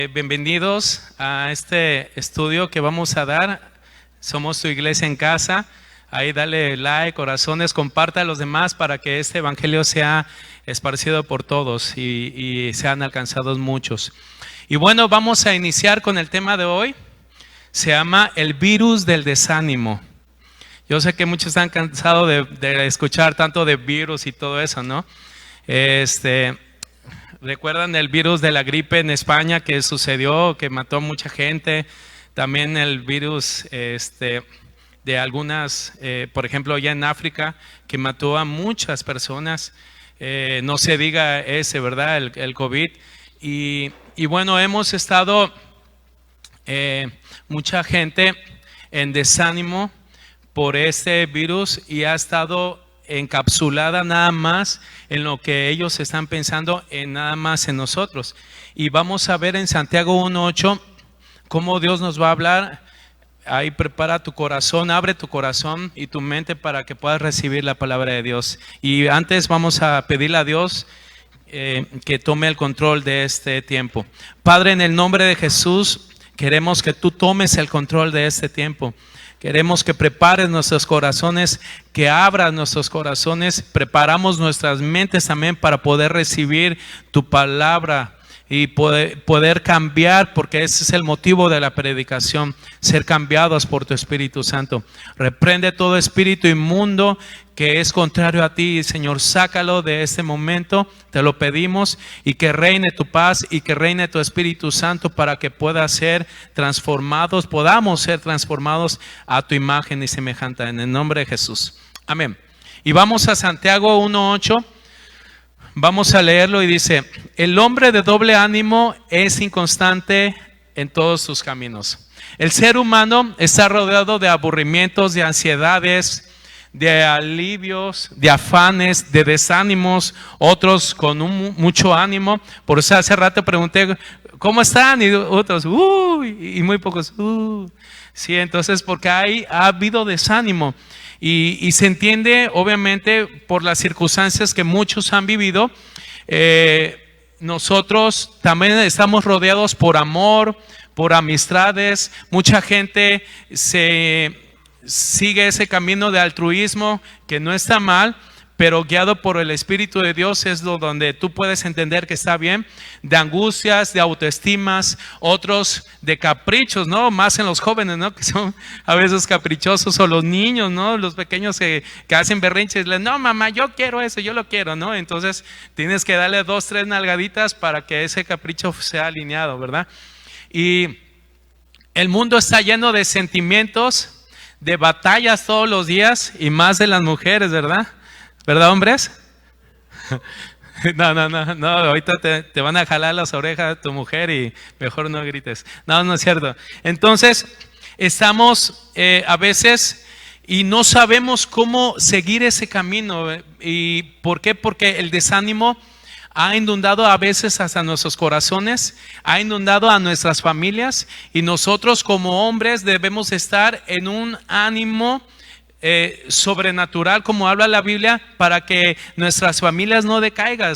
Bienvenidos a este estudio que vamos a dar. Somos tu iglesia en casa. Ahí dale like, corazones, comparta a los demás para que este evangelio sea esparcido por todos y sean alcanzados muchos. Y bueno, vamos a iniciar con el tema de hoy. Se llama el virus del desánimo. Yo sé que muchos están cansados de escuchar tanto de virus y todo eso, ¿no? ¿Recuerdan el virus de la gripe en España que sucedió, que mató a mucha gente? También el virus de algunas, por ejemplo, allá en África, que mató a muchas personas. No se diga ese, ¿verdad? El COVID. Y bueno, hemos estado mucha gente en desánimo por este virus y ha estado encapsulada nada más en lo que ellos están pensando, en nada más en nosotros. Y vamos a ver en Santiago 1:8 cómo Dios nos va a hablar. Ahí prepara tu corazón, abre tu corazón y tu mente para que puedas recibir la palabra de Dios. Y antes vamos a pedirle a Dios que tome el control de este tiempo. Padre, en el nombre de Jesús, queremos que tú tomes el control de este tiempo. Queremos que prepares nuestros corazones, que abras nuestros corazones, preparamos nuestras mentes también para poder recibir tu palabra y poder cambiar, porque ese es el motivo de la predicación, ser cambiados por tu Espíritu Santo. Reprende todo espíritu inmundo que es contrario a ti, Señor, sácalo de este momento, te lo pedimos, y que reine tu paz y que reine tu Espíritu Santo para que podamos ser transformados a tu imagen y semejanza, en el nombre de Jesús. Amén. Y vamos a Santiago 1:8. Vamos a leerlo y dice: el hombre de doble ánimo es inconstante en todos sus caminos. El ser humano está rodeado de aburrimientos, de ansiedades, de alivios, de afanes, de desánimos, otros con mucho ánimo. Por eso hace rato pregunté, ¿cómo están? Y otros, y muy pocos, Sí, entonces porque ha habido desánimo. Y se entiende obviamente por las circunstancias que muchos han vivido. Nosotros también estamos rodeados por amor, por amistades. Mucha gente sigue ese camino de altruismo que no está mal, pero guiado por el Espíritu de Dios es donde tú puedes entender que está bien. De angustias, de autoestimas, otros de caprichos, ¿no? Más en los jóvenes, ¿no? Que son a veces caprichosos, o los niños, ¿no? Los pequeños que hacen berrinches, no, mamá, yo quiero eso, yo lo quiero, ¿no? Entonces tienes que darle 2, 3 nalgaditas para que ese capricho sea alineado, ¿verdad? Y el mundo está lleno de sentimientos, de batallas todos los días, y más de las mujeres, ¿verdad? ¿Verdad, hombres? No, ahorita te van a jalar las orejas tu mujer y mejor no grites. No es cierto. Entonces, estamos a veces y no sabemos cómo seguir ese camino. ¿Y por qué? Porque el desánimo ha inundado a veces hasta nuestros corazones, ha inundado a nuestras familias, y nosotros como hombres debemos estar en un ánimo sobrenatural, como habla la Biblia, para que nuestras familias no decaigan.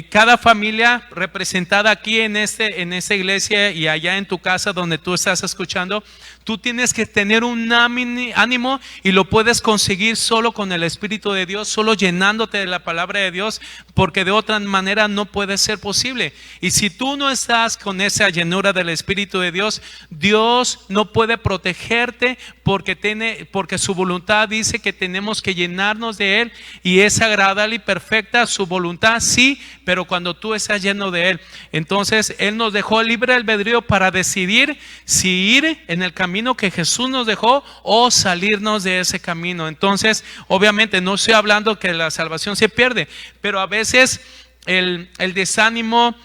Cada familia representada aquí en esta iglesia y allá en tu casa donde tú estás escuchando, tú tienes que tener un ánimo, y lo puedes conseguir solo con el Espíritu de Dios, solo llenándote de la palabra de Dios, porque de otra manera no puede ser posible. Y si tú no estás con esa llenura del Espíritu de Dios, Dios no puede protegerte, porque su voluntad dice que tenemos que llenarnos de Él, y es agradable y perfecta su voluntad, sí, pero cuando tú estás lleno de Él. Entonces Él nos dejó libre albedrío para decidir si ir en el camino que Jesús nos dejó o salirnos de ese camino. Entonces, obviamente no estoy hablando que la salvación se pierde, pero a veces el desánimo,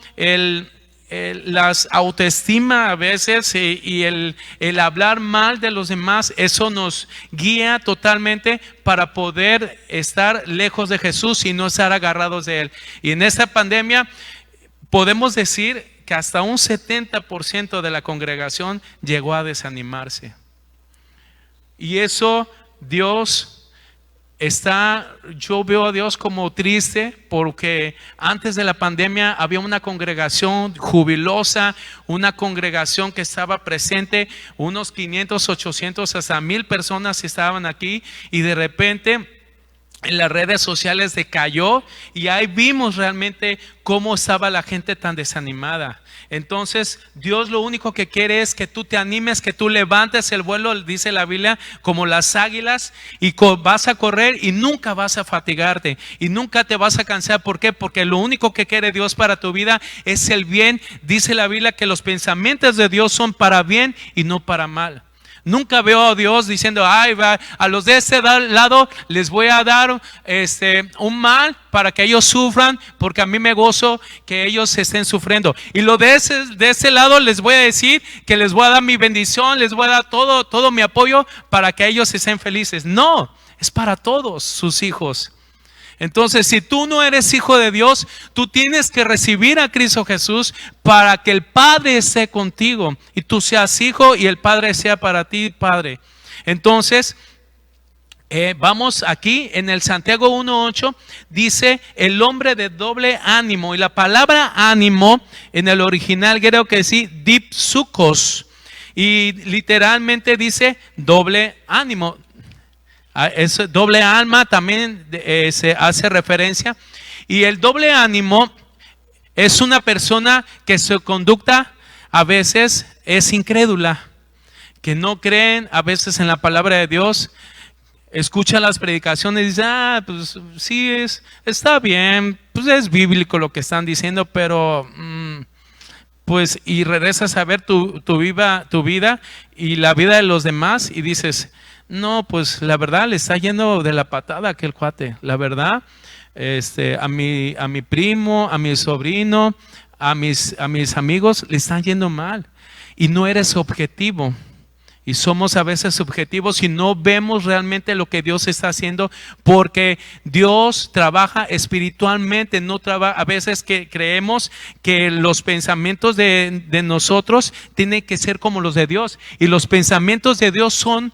las autoestima a veces y el hablar mal de los demás, eso nos guía totalmente para poder estar lejos de Jesús y no estar agarrados de Él. Y en esta pandemia podemos decir que hasta un 70% de la congregación llegó a desanimarse. Y eso Dios yo veo a Dios como triste porque antes de la pandemia había una congregación jubilosa, una congregación que estaba presente, unos 500, 800, hasta 1000 personas estaban aquí, y de repente en las redes sociales decayó, y ahí vimos realmente cómo estaba la gente tan desanimada. Entonces Dios lo único que quiere es que tú te animes, que tú levantes el vuelo, dice la Biblia, como las águilas, y vas a correr y nunca vas a fatigarte y nunca te vas a cansar. ¿Por qué? Porque lo único que quiere Dios para tu vida es el bien. Dice la Biblia que los pensamientos de Dios son para bien y no para mal. Nunca veo a Dios diciendo, ay, a los de este lado les voy a dar un mal para que ellos sufran, porque a mí me gozo que ellos estén sufriendo. Y lo de ese lado les voy a decir que les voy a dar mi bendición, les voy a dar todo mi apoyo para que ellos estén felices. No, es para todos sus hijos. Entonces, si tú no eres hijo de Dios, tú tienes que recibir a Cristo Jesús para que el Padre esté contigo y tú seas hijo y el Padre sea para ti Padre. Entonces, vamos aquí en el Santiago 1:8, dice el hombre de doble ánimo, y la palabra ánimo en el original griego que dice dipsukos, y literalmente dice doble ánimo. Es doble alma, también se hace referencia. Y el doble ánimo es una persona que su conducta a veces es incrédula, que no creen a veces en la palabra de Dios. Escucha las predicaciones y dice, pues sí, está bien, pues es bíblico lo que están diciendo, pero pues, y regresas a ver tu vida y la vida de los demás y dices, no, pues la verdad le está yendo de la patada a aquel cuate. La verdad, a mi primo, a mi sobrino, a mis amigos le están yendo mal. Y no eres objetivo. Y somos a veces subjetivos y no vemos realmente lo que Dios está haciendo, porque Dios trabaja espiritualmente, no trabaja. A veces que creemos que los pensamientos de nosotros tienen que ser como los de Dios, y los pensamientos de Dios son,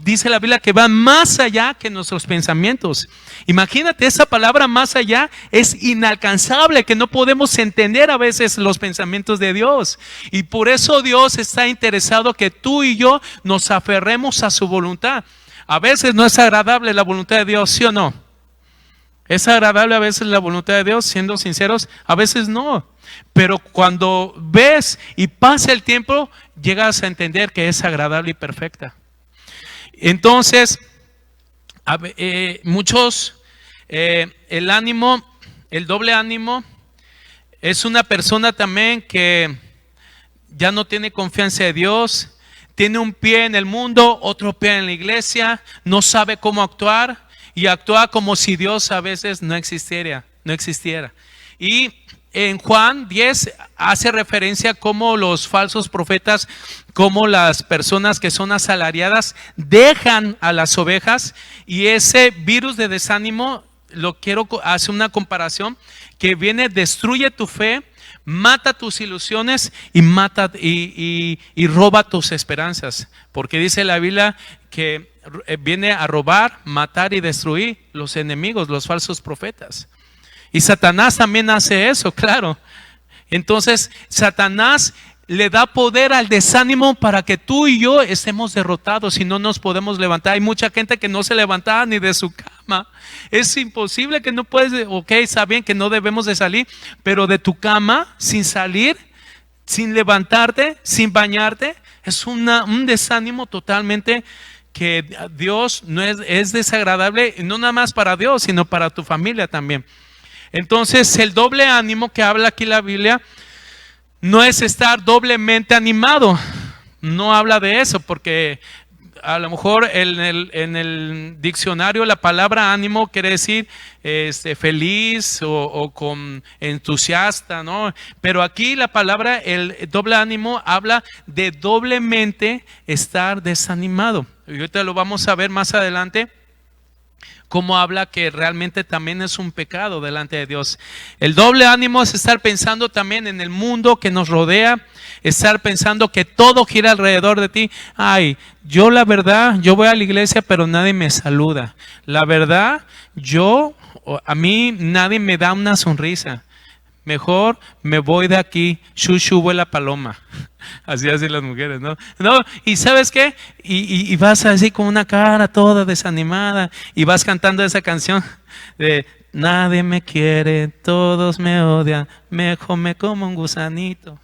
dice la Biblia, que van más allá que nuestros pensamientos. Imagínate, esa palabra más allá es inalcanzable, que no podemos entender a veces los pensamientos de Dios, y por eso Dios está interesado que tú y yo nos aferremos a su voluntad. A veces no es agradable la voluntad de Dios, ¿sí o no? ¿Es agradable a veces la voluntad de Dios? Siendo sinceros, a veces no. Pero cuando ves y pasa el tiempo, llegas a entender que es agradable y perfecta. Entonces, muchos, el ánimo, el doble ánimo, es una persona también que ya no tiene confianza en Dios. Tiene un pie en el mundo, otro pie en la iglesia, no sabe cómo actuar y actúa como si Dios a veces no existiera. Y en Juan 10 hace referencia cómo los falsos profetas, cómo las personas que son asalariadas dejan a las ovejas, y ese virus de desánimo, lo quiero hacer una comparación, que viene, destruye tu fe, mata tus ilusiones y roba tus esperanzas, porque dice la Biblia que viene a robar, matar y destruir los enemigos, los falsos profetas. Y Satanás también hace eso, claro. Entonces Satanás le da poder al desánimo para que tú y yo estemos derrotados y no nos podemos levantar. Hay mucha gente que no se levanta ni de su cama. Es imposible, que no puedes, ok, está bien que no debemos de salir, pero de tu cama, sin salir, sin levantarte, sin bañarte, es un desánimo totalmente que Dios no es desagradable, no nada más para Dios, sino para tu familia también. Entonces, el doble ánimo que habla aquí la Biblia no es estar doblemente animado. No habla de eso, porque a lo mejor en el diccionario la palabra ánimo quiere decir feliz o con entusiasta, ¿no? Pero aquí la palabra, el doble ánimo, habla de doblemente estar desanimado. Y ahorita lo vamos a ver más adelante, cómo habla que realmente también es un pecado delante de Dios. El doble ánimo es estar pensando también en el mundo que nos rodea, estar pensando que todo gira alrededor de ti. Ay, yo la verdad, yo voy a la iglesia pero nadie me saluda. La verdad, a mí nadie me da una sonrisa. Mejor me voy de aquí, shushu vuela paloma. Así hacen las mujeres, ¿no? No, y ¿sabes qué? Y vas así con una cara toda desanimada y vas cantando esa canción de nadie me quiere, todos me odian, mejor me como un gusanito.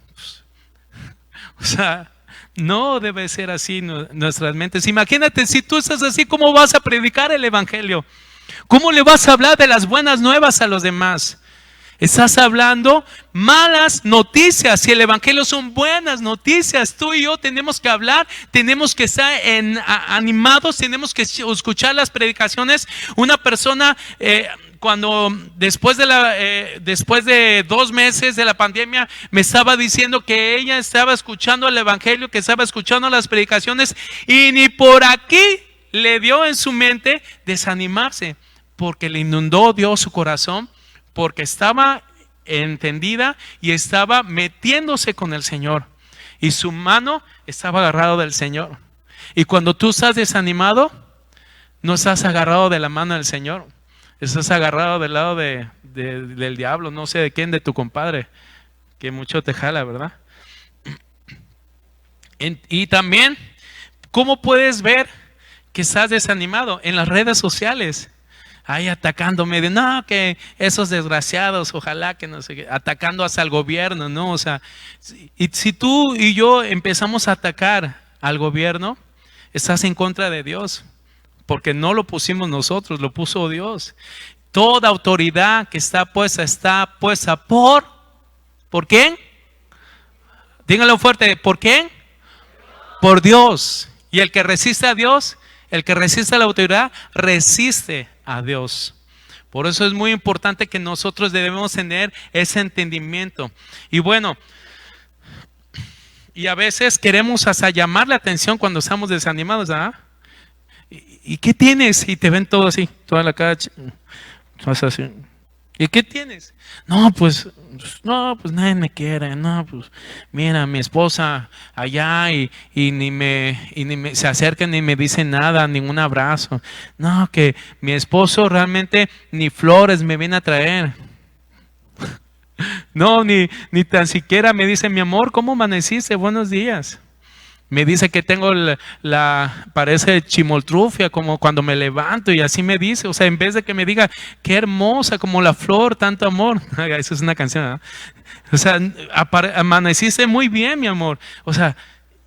O sea, no debe ser así nuestras mentes. Imagínate si tú estás así, ¿cómo vas a predicar el evangelio? ¿Cómo le vas a hablar de las buenas nuevas a los demás? Estás hablando malas noticias. Si el evangelio son buenas noticias, tú y yo tenemos que hablar, tenemos que estar animados, tenemos que escuchar las predicaciones. Una persona cuando después de 2 meses de la pandemia me estaba diciendo que ella estaba escuchando el evangelio, que estaba escuchando las predicaciones y ni por aquí le dio en su mente desanimarse, porque le inundó Dios su corazón, porque estaba entendida y estaba metiéndose con el Señor y su mano estaba agarrada del Señor. Y cuando tú estás desanimado, no estás agarrado de la mano del Señor, estás agarrado del lado del diablo, no sé de quién, de tu compadre, que mucho te jala, ¿verdad? Y también, ¿cómo puedes ver que estás desanimado? En las redes sociales. Ahí atacándome de no, que esos desgraciados, ojalá que no sé qué, atacando hasta al gobierno, ¿no? O sea, y si tú y yo empezamos a atacar al gobierno, estás en contra de Dios, porque no lo pusimos nosotros, lo puso Dios. Toda autoridad que está puesta ¿por quién? Díganlo fuerte, ¿por quién? Por Dios. Y el que resiste a Dios, el que resiste a la autoridad, resiste a Dios. Por eso es muy importante que nosotros debemos tener ese entendimiento. Y bueno, y a veces queremos hasta llamar la atención cuando estamos desanimados, ¿ah? ¿Y qué tienes? Y te ven todo así, toda la cara así. ¿Y qué tienes? No, pues nadie me quiere. No, pues mira, mi esposa allá y ni me se acerca ni me dice nada, ningún abrazo. No, que mi esposo realmente ni flores me viene a traer. No, ni tan siquiera me dice, mi amor, ¿cómo amaneciste? Buenos días. Me dice que tengo parece chimoltrufia, como cuando me levanto, y así me dice. O sea, en vez de que me diga, qué hermosa, como la flor, tanto amor. Eso es una canción, ¿no? O sea, amaneciste muy bien, mi amor. O sea,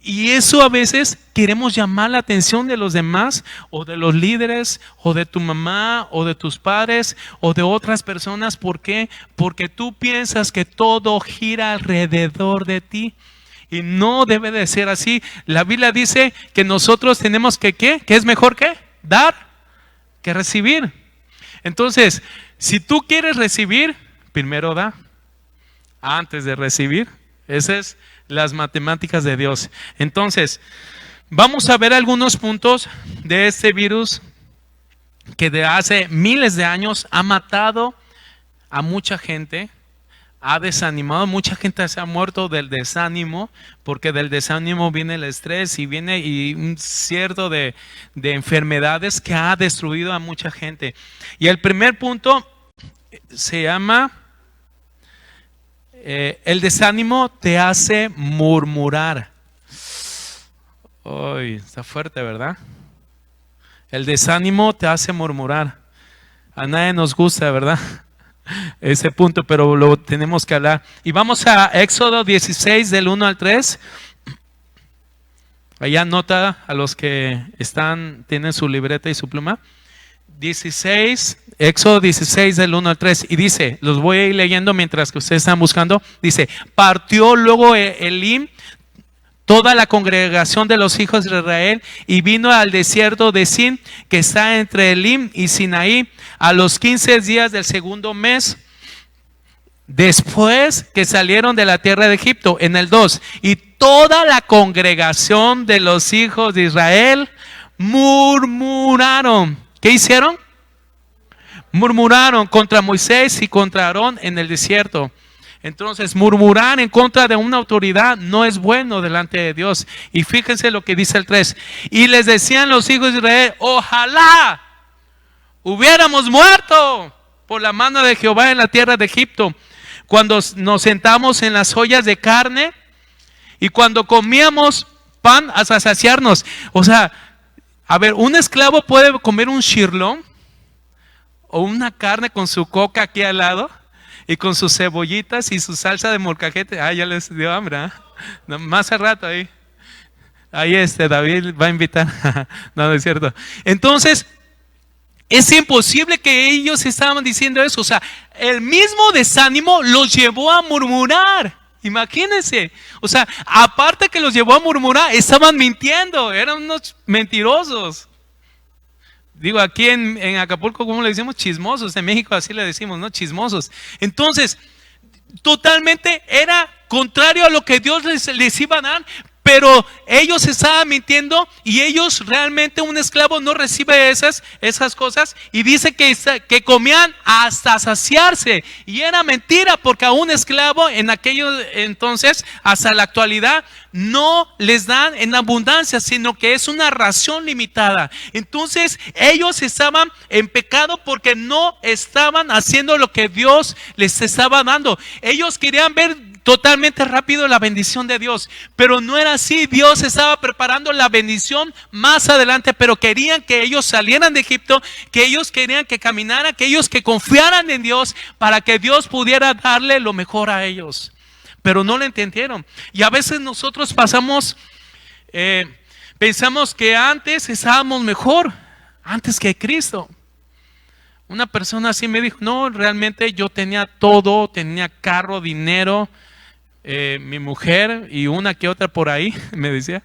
y eso a veces queremos llamar la atención de los demás, o de los líderes, o de tu mamá, o de tus padres, o de otras personas. ¿Por qué? Porque tú piensas que todo gira alrededor de ti. Y no debe de ser así. La Biblia dice que nosotros tenemos que ¿qué? ¿Qué es mejor que? Dar que recibir. Entonces, si tú quieres recibir, primero da antes de recibir. Esas es las matemáticas de Dios. Entonces, vamos a ver algunos puntos de este virus que de hace miles de años ha matado a mucha gente. Ha desanimado, mucha gente se ha muerto del desánimo, porque del desánimo viene el estrés y viene un cierto de enfermedades que ha destruido a mucha gente. Y el primer punto se llama el desánimo te hace murmurar. Uy, está fuerte, ¿verdad? El desánimo te hace murmurar. A nadie nos gusta, ¿verdad? Ese punto, pero lo tenemos que hablar. Y vamos a Éxodo 16 del 1 al 3. Allá anota a los que tienen su libreta y su pluma. Éxodo 16 del 1 al 3. Y dice, los voy a ir leyendo mientras que ustedes están buscando. Dice, partió luego Elim toda la congregación de los hijos de Israel y vino al desierto de Sin, que está entre Elim y Sinaí, a los 15 días del segundo mes, después que salieron de la tierra de Egipto, en el 2. Y toda la congregación de los hijos de Israel murmuraron. ¿Qué hicieron? Murmuraron contra Moisés y contra Aarón en el desierto. Entonces, murmurar en contra de una autoridad no es bueno delante de Dios. Y fíjense lo que dice el 3. Y les decían los hijos de Israel: ojalá hubiéramos muerto por la mano de Jehová en la tierra de Egipto, cuando nos sentamos en las ollas de carne y cuando comíamos pan hasta saciarnos. O sea, a ver, un esclavo puede comer un shirlón o una carne con su coca aquí al lado y con sus cebollitas y su salsa de molcajete. Ah, ya les dio hambre, ¿eh? No, más al rato ahí David va a invitar. No, no es cierto. Entonces, es imposible que ellos estaban diciendo eso. O sea, el mismo desánimo los llevó a murmurar. Imagínense. O sea, aparte que los llevó a murmurar, estaban mintiendo. Eran unos mentirosos. Digo, aquí en Acapulco, ¿cómo le decimos? Chismosos. En México así le decimos, ¿no? Chismosos. Entonces, totalmente era contrario a lo que Dios les iba a dar. Pero ellos estaban mintiendo y ellos realmente, un esclavo no recibe esas cosas, y dice que comían hasta saciarse, y era mentira, porque a un esclavo en aquellos entonces, hasta la actualidad, no les dan en abundancia, sino que es una ración limitada. Entonces ellos estaban en pecado porque no estaban haciendo lo que Dios les estaba dando. Ellos querían ver totalmente rápido la bendición de Dios, pero no era así. Dios estaba preparando la bendición más adelante, pero querían que ellos salieran de Egipto, que ellos querían que caminaran, que ellos que confiaran en Dios para que Dios pudiera darle lo mejor a ellos, pero no lo entendieron. Y a veces nosotros pensamos que antes estábamos mejor, antes que Cristo. Una persona así me dijo: no, realmente yo tenía todo, tenía carro, dinero, mi mujer y una que otra por ahí, me decía.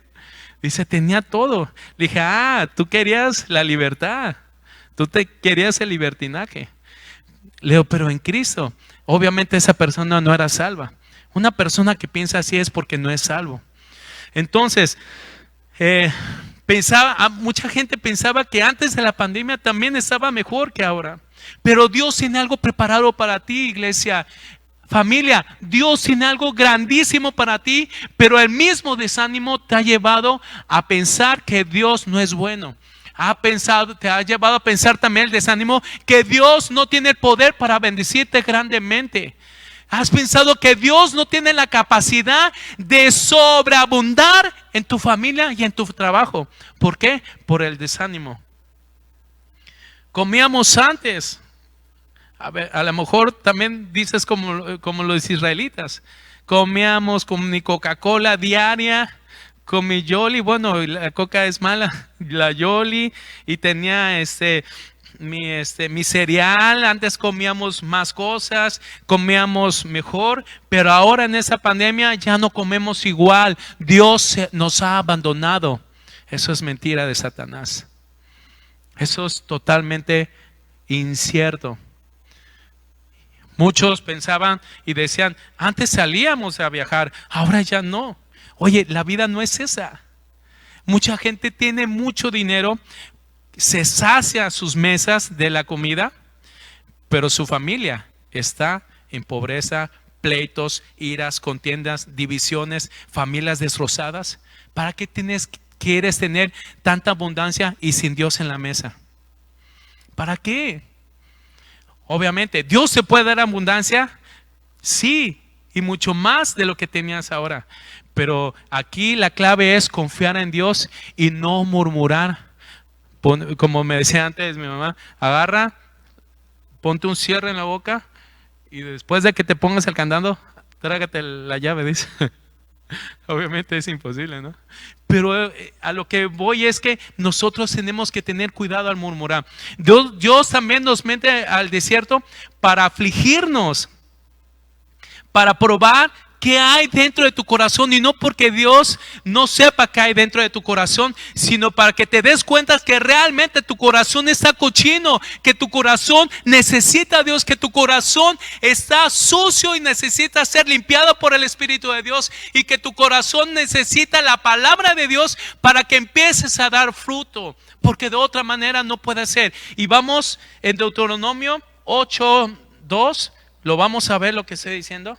Dice, tenía todo. Le dije: tú querías la libertad, tú te querías el libertinaje. Le digo: pero en Cristo. Obviamente esa persona no era salva. Una persona que piensa así es porque no es salvo. Entonces, mucha gente pensaba que antes de la pandemia también estaba mejor que ahora. Pero Dios tiene algo preparado para ti, iglesia. Familia, Dios tiene algo grandísimo para ti, pero el mismo desánimo te ha llevado a pensar que Dios no es bueno. Te ha llevado a pensar también el desánimo que Dios no tiene el poder para bendecirte grandemente. Has pensado que Dios no tiene la capacidad de sobreabundar en tu familia y en tu trabajo. ¿Por qué? Por el desánimo. Comíamos antes. A ver, a lo mejor también dices como los israelitas. Comíamos con mi Coca-Cola diaria, con mi Yoli. Bueno, la Coca es mala, la Yoli. Y tenía mi cereal. Antes comíamos más cosas, comíamos mejor, pero ahora en esta pandemia ya no comemos igual. Dios nos ha abandonado. Eso es mentira de Satanás. Eso es totalmente incierto. Muchos pensaban y decían: antes salíamos a viajar, ahora ya no. Oye, la vida no es esa. Mucha gente tiene mucho dinero, se sacia sus mesas de la comida, pero su familia está en pobreza, pleitos, iras, contiendas, divisiones, familias destrozadas. ¿Para qué quieres tener tanta abundancia y sin Dios en la mesa? ¿Para qué? Obviamente, ¿Dios te puede dar abundancia? Sí, y mucho más de lo que tenías ahora. Pero aquí la clave es confiar en Dios y no murmurar. Como me decía antes mi mamá, agarra, ponte un cierre en la boca y después de que te pongas el candado, trágate la llave, dice. Obviamente es imposible, ¿no? Pero a lo que voy es que nosotros tenemos que tener cuidado al murmurar. Dios también nos mete al desierto para afligirnos, para probar qué hay dentro de tu corazón, y no porque Dios no sepa qué hay dentro de tu corazón, sino para que te des cuenta que realmente tu corazón está cochino, que tu corazón necesita a Dios, que tu corazón está sucio y necesita ser limpiado por el Espíritu de Dios, y que tu corazón necesita la palabra de Dios para que empieces a dar fruto, porque de otra manera no puede ser. Y vamos en Deuteronomio 8:2, lo vamos a ver lo que estoy diciendo.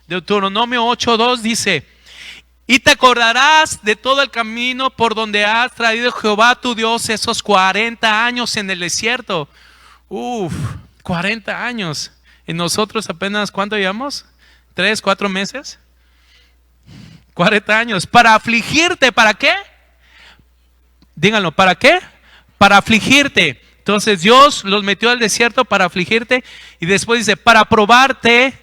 Deuteronomio 8:2 dice: y te acordarás de todo el camino por donde has traído Jehová tu Dios esos 40 años en el desierto. 40 años. Y nosotros apenas, ¿cuánto llevamos? ¿3, 4 meses? 40 años. Para afligirte, ¿para qué? Díganlo, ¿para qué? Para afligirte. Entonces Dios los metió al desierto para afligirte. Y después dice, para probarte,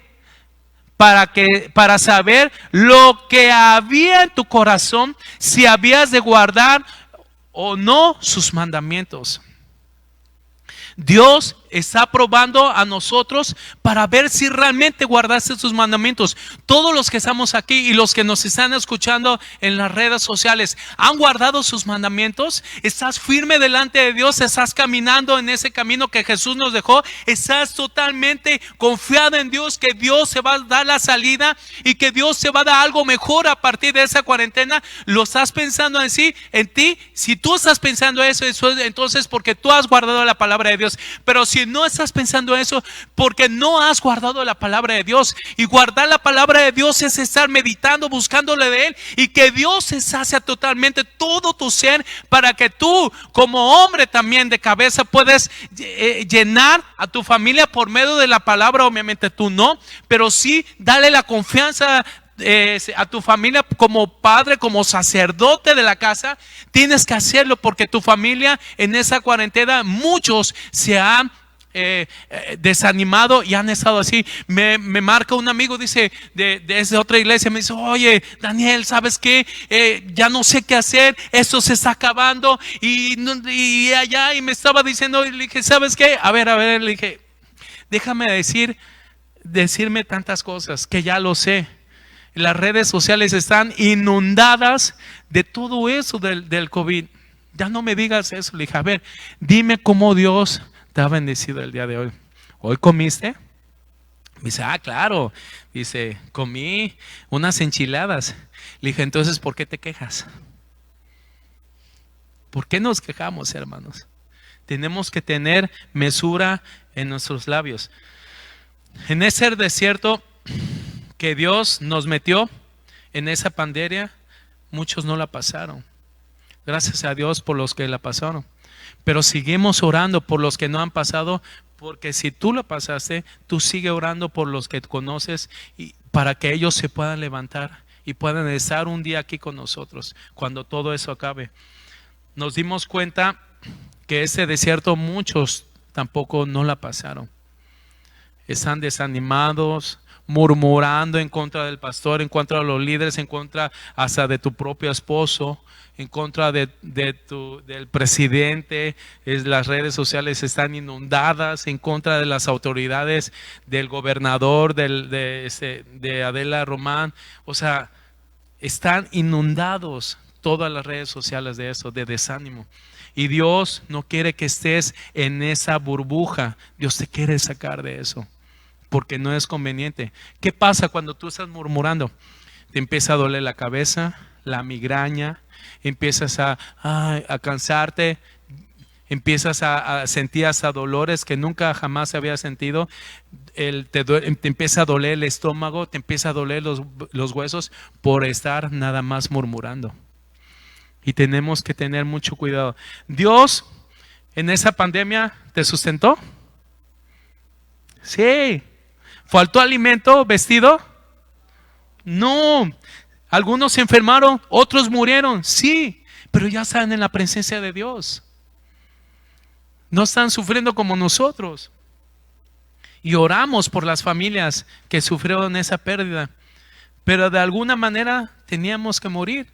para saber lo que había en tu corazón, si habías de guardar o no sus mandamientos. Dios está probando a nosotros para ver si realmente guardaste sus mandamientos. Todos los que estamos aquí y los que nos están escuchando en las redes sociales, ¿han guardado sus mandamientos? ¿Estás firme delante de Dios? ¿Estás caminando en ese camino que Jesús nos dejó? ¿Estás totalmente confiado en Dios, que Dios se va a dar la salida y que Dios se va a dar algo mejor a partir de esa cuarentena? ¿Lo estás pensando en ti? Si tú estás pensando eso, entonces porque tú has guardado la palabra de Dios. Pero si no estás pensando eso, porque no has guardado la palabra de Dios. Y guardar la palabra de Dios es estar meditando, buscándole de Él, y que Dios se sacia totalmente todo tu ser, para que tú como hombre también de cabeza puedes llenar a tu familia por medio de la palabra. Obviamente tú no, pero sí dale la confianza a tu familia como padre, como sacerdote de la casa. Tienes que hacerlo, porque tu familia en esa cuarentena, muchos se han desanimado y han estado así. Me marca un amigo, dice, desde otra iglesia, me dice: oye, Daniel, ¿sabes qué? Ya no sé qué hacer, esto se está acabando. Y allá, y me estaba diciendo, y le dije: ¿sabes qué? A ver, le dije: déjame decirme tantas cosas que ya lo sé. Las redes sociales están inundadas de todo eso del COVID. Ya no me digas eso. Le dije: a ver, dime cómo Dios te ha bendecido el día de hoy. ¿Hoy comiste? Me dice: claro. Dice: comí unas enchiladas. Le dije: entonces, ¿por qué te quejas? ¿Por qué nos quejamos, hermanos? Tenemos que tener mesura en nuestros labios. En ese desierto que Dios nos metió, en esa pandemia, muchos no la pasaron. Gracias a Dios por los que la pasaron. Pero seguimos orando por los que no han pasado, porque si tú la pasaste, tú sigue orando por los que conoces, y para que ellos se puedan levantar y puedan estar un día aquí con nosotros cuando todo eso acabe. Nos dimos cuenta que ese desierto muchos tampoco no la pasaron. Están desanimados, murmurando en contra del pastor, en contra de los líderes, en contra hasta de tu propio esposo, en contra del presidente. Las redes sociales están inundadas en contra de las autoridades, del gobernador, de Adela Román. O sea, están inundados todas las redes sociales de eso, de desánimo. Y Dios no quiere que estés en esa burbuja. Dios te quiere sacar de eso, porque no es conveniente. ¿Qué pasa cuando tú estás murmurando? Te empieza a doler la cabeza, la migraña, empiezas a cansarte, empiezas a sentir hasta dolores que nunca jamás habías sentido. Te empieza a doler el estómago, te empieza a doler los huesos por estar nada más murmurando. Y tenemos que tener mucho cuidado. Dios en esa pandemia te sustentó. Sí. ¿Faltó alimento, vestido? No. Algunos se enfermaron, otros murieron, sí, pero ya están en la presencia de Dios. No están sufriendo como nosotros. Y oramos por las familias que sufrieron esa pérdida, pero de alguna manera teníamos que morir.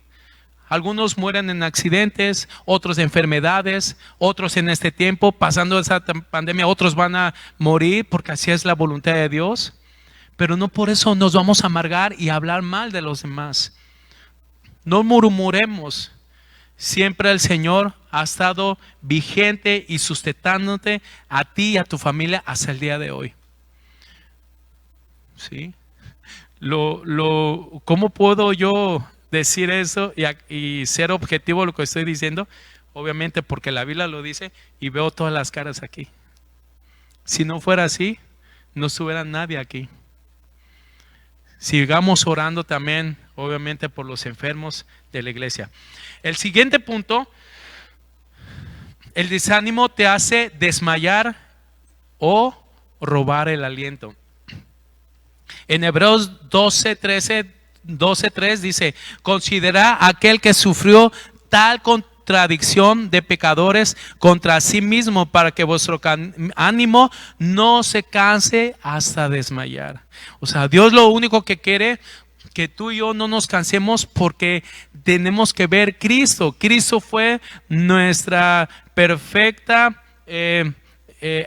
Algunos mueren en accidentes, otros de enfermedades, otros en este tiempo, pasando esa pandemia, otros van a morir porque así es la voluntad de Dios. Pero no por eso nos vamos a amargar y a hablar mal de los demás. No murmuremos. Siempre el Señor ha estado vigente y sustentándote a ti y a tu familia hasta el día de hoy. ¿Sí? ¿Cómo puedo yo decir eso y ser objetivo en lo que estoy diciendo? Obviamente porque la Biblia lo dice y veo todas las caras aquí. Si no fuera así, no estuviera nadie aquí. sigamos orando también, obviamente, por los enfermos de la iglesia. El siguiente punto, el desánimo te hace desmayar o robar el aliento. En Hebreos 12:3 dice: considera aquel que sufrió tal contradicción de pecadores contra sí mismo, para que vuestro ánimo no se canse hasta desmayar. O sea, Dios lo único que quiere que tú y yo no nos cansemos, porque tenemos que ver Cristo. Cristo fue nuestra perfecta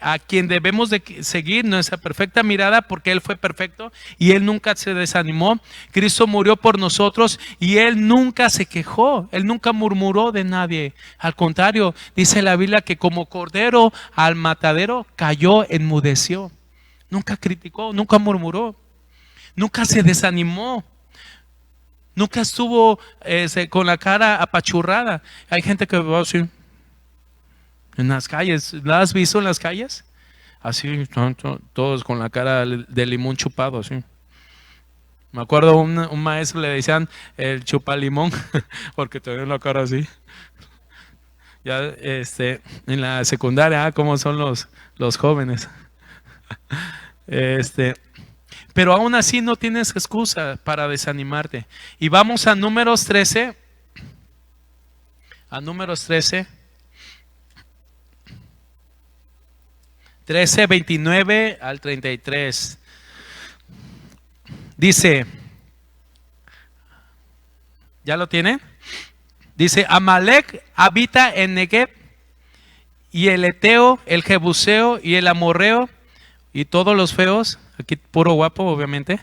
a quien debemos de seguir, nuestra perfecta mirada, porque Él fue perfecto y Él nunca se desanimó. Cristo murió por nosotros y Él nunca se quejó, Él nunca murmuró de nadie. Al contrario, dice la Biblia que como cordero al matadero cayó, enmudeció. Nunca criticó, nunca murmuró, nunca se desanimó, nunca estuvo con la cara apachurrada. Hay gente que va así en las calles. ¿La has visto en las calles? Así, todos con la cara de limón chupado, así. Me acuerdo un maestro le decían el chupalimón, porque tenía la cara así. Ya en la secundaria, ¿cómo son los jóvenes? Pero aún así no tienes excusa para desanimarte. Y vamos a Números 13. A Números 13. 29 al 33. Dice, ¿ya lo tiene? Dice: Amalek habita en Negev, y el Eteo, el Jebuseo y el Amorreo y todos los feos, aquí puro guapo obviamente,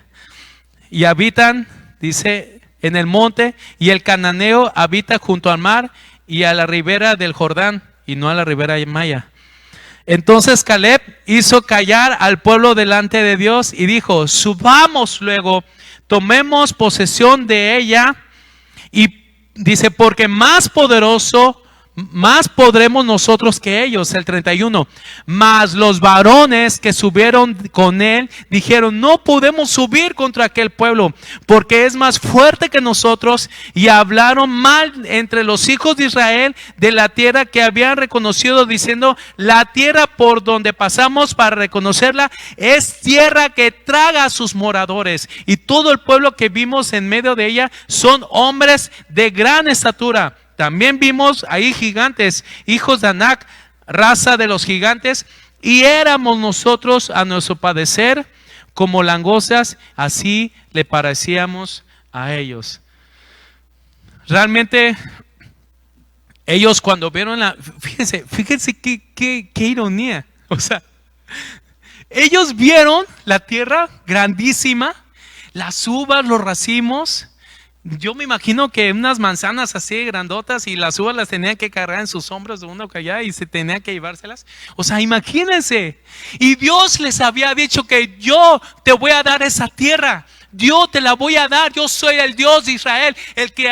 y habitan, dice, en el monte, y el cananeo habita junto al mar y a la ribera del Jordán, y no a la ribera de Maya. Entonces Caleb hizo callar al pueblo delante de Dios y dijo: subamos luego, tomemos posesión de ella. Y dice: porque más podremos nosotros que ellos. El 31. Mas los varones que subieron con él dijeron: no podemos subir contra aquel pueblo, porque es más fuerte que nosotros. Y hablaron mal entre los hijos de Israel de la tierra que habían reconocido, diciendo: la tierra por donde pasamos para reconocerla es tierra que traga a sus moradores, y todo el pueblo que vimos en medio de ella son hombres de gran estatura. También vimos ahí gigantes, hijos de Anac, raza de los gigantes, y éramos nosotros a nuestro padecer como langostas, así le parecíamos a ellos. Realmente ellos cuando vieron fíjense qué ironía. O sea, ellos vieron la tierra grandísima, las uvas, los racimos. Yo me imagino que unas manzanas así grandotas, y las uvas las tenían que cargar en sus hombros de uno que allá, y se tenía que llevárselas. O sea, imagínense. Y Dios les había dicho que yo te voy a dar esa tierra. Yo te la voy a dar. Yo soy el Dios de Israel, el que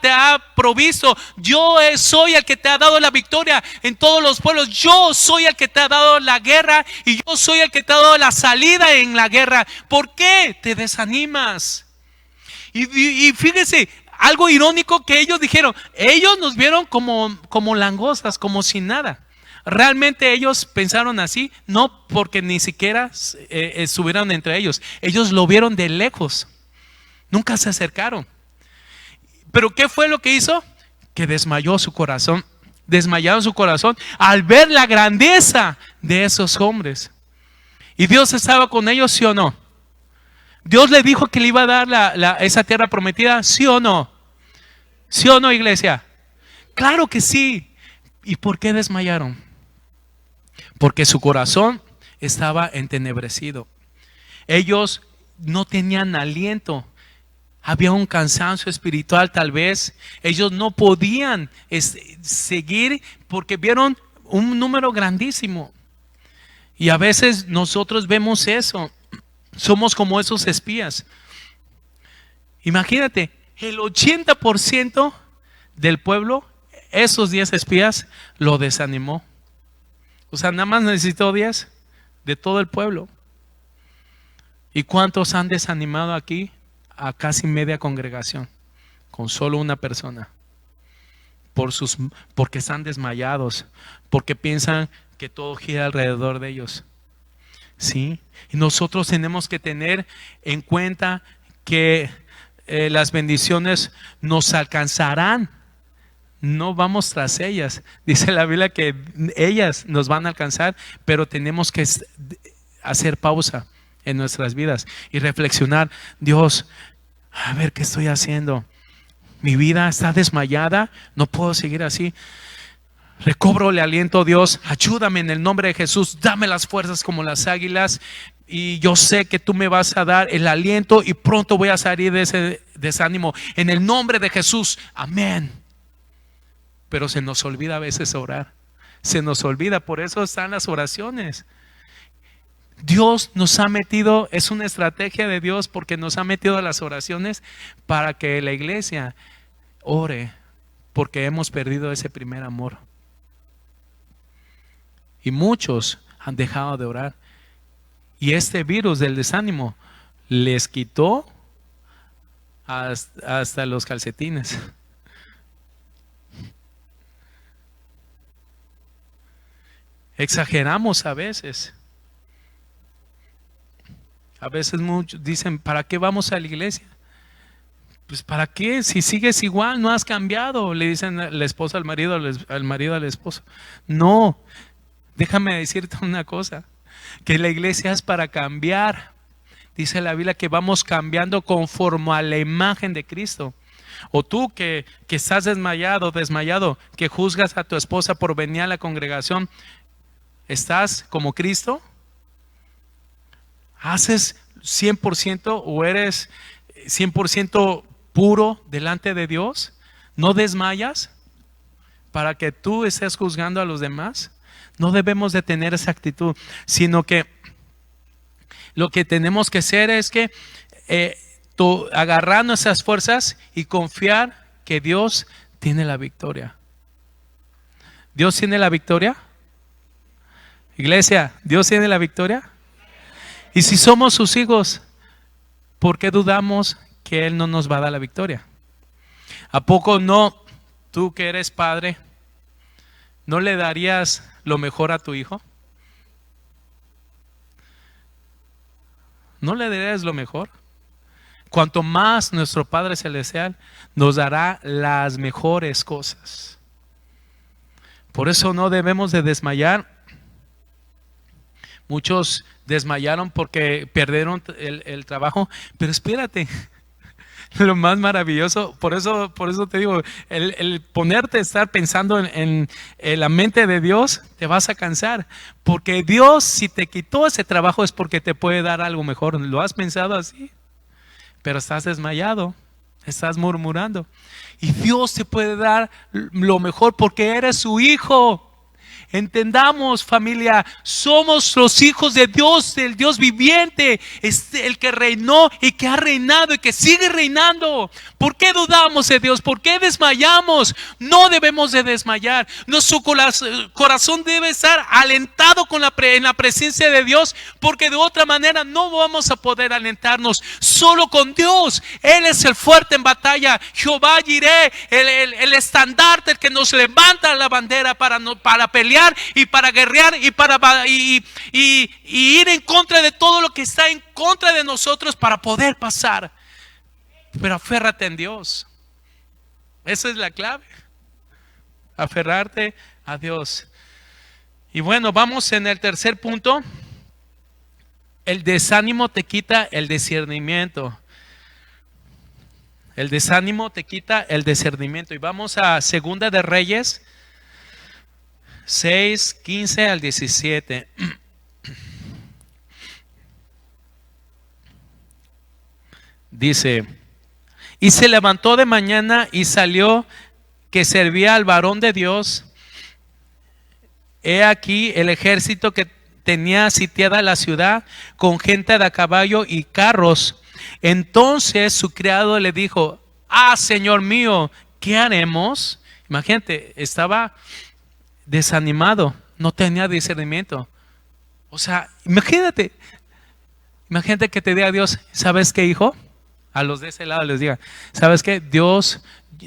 te ha provisto. Yo soy el que te ha dado la victoria en todos los pueblos. Yo soy el que te ha dado la guerra, y yo soy el que te ha dado la salida en la guerra. ¿Por qué te desanimas? Y fíjese, algo irónico que ellos dijeron: ellos nos vieron como langostas, como sin nada. Realmente ellos pensaron así, no porque ni siquiera estuvieron entre ellos. Ellos lo vieron de lejos, nunca se acercaron. Pero ¿qué fue lo que hizo? Que desmayaron su corazón al ver la grandeza de esos hombres. ¿Y Dios estaba con ellos, sí o no? ¿Dios le dijo que le iba a dar esa tierra prometida? ¿Sí o no? ¿Sí o no, iglesia? Claro que sí. ¿Y por qué desmayaron? Porque su corazón estaba entenebrecido. Ellos no tenían aliento. Había un cansancio espiritual tal vez. Ellos no podían seguir porque vieron un número grandísimo. Y a veces nosotros vemos eso. Somos como esos espías. Imagínate, el 80% del pueblo, esos 10 espías, lo desanimó. O sea, nada más necesitó 10 de todo el pueblo. ¿Y cuántos han desanimado aquí a casi media congregación con solo una persona porque están desmayados, porque piensan que todo gira alrededor de ellos. ¿Sí? Y nosotros tenemos que tener en cuenta que las bendiciones nos alcanzarán. No vamos tras ellas. Dice la Biblia que ellas nos van a alcanzar, pero tenemos que hacer pausa en nuestras vidas y reflexionar. Dios, a ver qué estoy haciendo. Mi vida está desmayada, no puedo seguir así. Recóbrole aliento, Dios, ayúdame en el nombre de Jesús, dame las fuerzas como las águilas y yo sé que tú me vas a dar el aliento y pronto voy a salir de ese desánimo en el nombre de Jesús, amén. Pero se nos olvida a veces orar, se nos olvida, por eso están las oraciones. Dios nos ha metido, es una estrategia de Dios porque nos ha metido a las oraciones para que la iglesia ore, porque hemos perdido ese primer amor. Y muchos han dejado de orar. Y este virus del desánimo les quitó hasta los calcetines. Exageramos a veces. A veces muchos dicen, ¿para qué vamos a la iglesia? Pues ¿para qué? Si sigues igual, no has cambiado. Le dicen la esposa al marido, al marido al esposo. No, déjame decirte una cosa, que la iglesia es para cambiar. Dice la Biblia que vamos cambiando conforme a la imagen de Cristo. O tú que estás desmayado, que juzgas a tu esposa por venir a la congregación, ¿estás como Cristo? ¿Haces 100% o eres 100% puro delante de Dios? ¿No desmayas para que tú estés juzgando a los demás? No debemos de tener esa actitud, sino que lo que tenemos que hacer es que agarrar nuestras fuerzas y confiar que Dios tiene la victoria. ¿Dios tiene la victoria? Iglesia, ¿Dios tiene la victoria? Y si somos sus hijos, ¿por qué dudamos que Él no nos va a dar la victoria? ¿A poco no, tú que eres padre, no le darías lo mejor a tu hijo? ¿No le darías lo mejor? Cuanto más nuestro Padre Celestial nos dará las mejores cosas. Por eso no debemos de desmayar. Muchos desmayaron porque perdieron el trabajo, pero espérate, lo más maravilloso, por eso te digo, el ponerte a estar pensando en la mente de Dios, te vas a cansar, porque Dios, si te quitó ese trabajo es porque te puede dar algo mejor. ¿Lo has pensado así? Pero estás desmayado, estás murmurando, y Dios te puede dar lo mejor porque eres su hijo. Entendamos, familia, somos los hijos de Dios, del Dios viviente, es el que reinó y que ha reinado y que sigue reinando. ¿Por qué dudamos de Dios? ¿Por qué desmayamos? No debemos de desmayar. Nuestro corazón debe estar alentado en la presencia de Dios, porque de otra manera no vamos a poder alentarnos. Solo con Dios. Él es el fuerte en batalla. Jehová Jireh, el estandarte, el que nos levanta la bandera para pelear y para guerrear y ir en contra de todo lo que está en contra de nosotros para poder pasar. Pero aférrate en Dios. Esa es la clave. Aferrarte a Dios. Y bueno, vamos en el tercer punto. El desánimo te quita el discernimiento. El desánimo te quita el discernimiento. Y vamos a Segunda de Reyes 6, 15 al 17. Dice: y se levantó de mañana y salió que servía al varón de Dios. He aquí el ejército que tenía sitiada la ciudad con gente de a caballo y carros. Entonces su criado le dijo: Señor mío, ¿qué haremos? Imagínate, estaba desanimado, no tenía discernimiento. O sea, imagínate que te diga Dios: ¿sabes qué, hijo? a los de ese lado les diga, ¿sabes qué? Dios,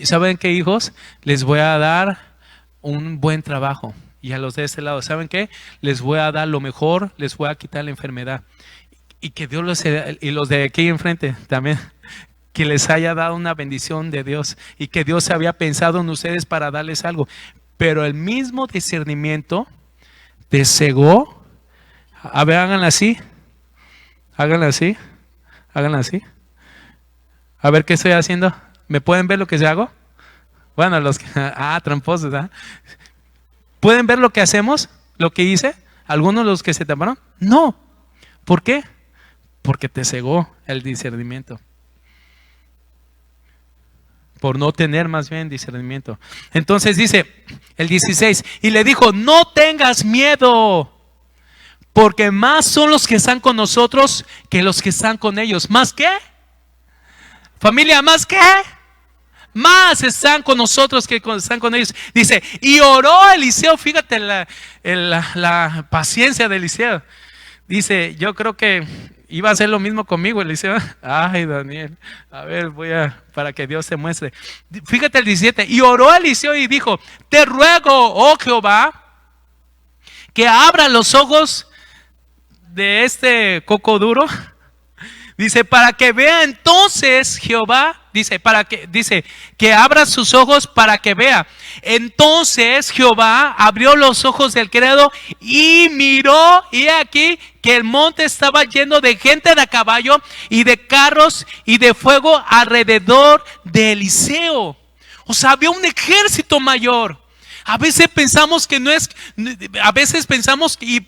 ¿saben qué, hijos? Les voy a dar un buen trabajo. Y a los de este lado, ¿saben qué? Les voy a dar lo mejor, les voy a quitar la enfermedad. Y que Dios y los de aquí enfrente también, que les haya dado una bendición de Dios y que Dios había pensado en ustedes para darles algo. Pero el mismo discernimiento te cegó. A ver, háganlo así. Háganlo así. Háganlo así. A ver qué estoy haciendo. ¿Me pueden ver lo que yo hago? Bueno, los que... tramposos, ¿verdad? ¿Pueden ver lo que hacemos? ¿Lo que hice? ¿Algunos de los que se taparon? No. ¿Por qué? Porque te cegó el discernimiento. Por no tener más bien discernimiento. Entonces dice el 16, y le dijo, no tengas miedo, porque más son los que están con nosotros que los que están con ellos. ¿Más qué? Familia, ¿más qué? Más están con nosotros que están con ellos. Dice, y oró Eliseo. Fíjate la paciencia de Eliseo. Dice, yo creo que iba a hacer lo mismo conmigo, Eliseo. Ay, Daniel, a ver, para que Dios se muestre. Fíjate el 17, y oró Eliseo y dijo, te ruego, oh Jehová, que abra los ojos de este coco duro. Dice, para que vea entonces Jehová, dice que abra sus ojos para que vea. Entonces Jehová abrió los ojos del criado y miró, y aquí que el monte estaba lleno de gente de a caballo y de carros y de fuego alrededor de Eliseo. O sea, había un ejército mayor. A veces pensamos que